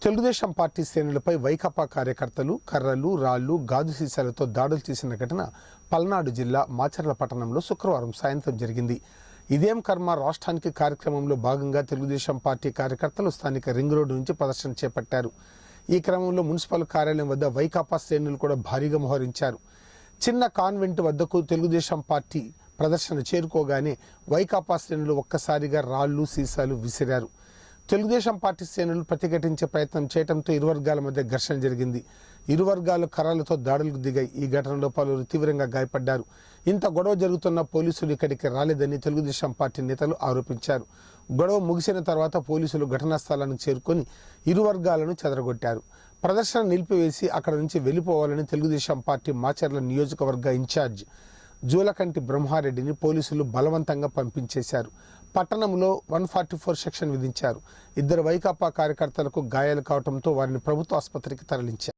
Telugu Desam party శ్రేణులపై వైకాపా కార్యకర్తలు కర్రలు, రాళ్లు, గాజు సీసాలతో దాడులు చేసిన ఘటన పల్నాడు జిల్లా మాచర్ల పట్టణంలో శుక్రవారం సాయంత్రం జరిగింది. ఇదేం కర్మ రాష్ట్రానికి కార్యక్రమంలో భాగంగా తెలుగుదేశం పార్టీ కార్యకర్తలు స్థానిక రింగ్ రోడ్డు నుంచి ప్రదర్శన చేపట్టారు. ఈ క్రమంలో మున్సిపల్ కార్యాలయం వద్ద వైకాపా శ్రేణులు కూడా భారీగా మోహరించారు. చిన్న కాన్వెంట్ వద్దకు తెలుగుదేశం పార్టీ ప్రదర్శన చేరుకోగానే వైకాపా శ్రేణులు ఒక్కసారిగా రాళ్లు, సీసాలు విసిరారు. తెలుగుదేశం పార్టీ శ్రేణులు ప్రతిఘటించే ప్రయత్నం చేయడంతో ఇరు వర్గాల మధ్య ఘర్షణ జరిగింది. ఇరు వర్గాలు కర్రలతో దాడులకు దిగాయి. ఈ ఘటనలో పలువురు తీవ్రంగా గాయపడ్డారు. ఇంత గొడవ జరుగుతున్న పోలీసులు ఇక్కడికి రాలేదని తెలుగుదేశం పార్టీ నేతలు ఆరోపించారు. గొడవ ముగిసిన తర్వాత పోలీసులు ఘటనా స్థలానికి చేరుకొని ఇరు వర్గాలను చెదరగొట్టారు. ప్రదర్శన నిలిపివేసి అక్కడ నుంచి వెళ్లిపోవాలని తెలుగుదేశం పార్టీ మాచర్ల నియోజకవర్గ ఇన్ఛార్జ్ జూలకంటి బ్రహ్మారెడ్డిని పోలీసులు బలవంతంగా పంపించేశారు. పట్టణంలో 144 సెక్షన్ విధించారు. ఇద్దరు వైకాపా కార్యకర్తలకు గాయాలు కావడంతో వారిని ప్రభుత్వ ఆసుపత్రికి తరలించారు.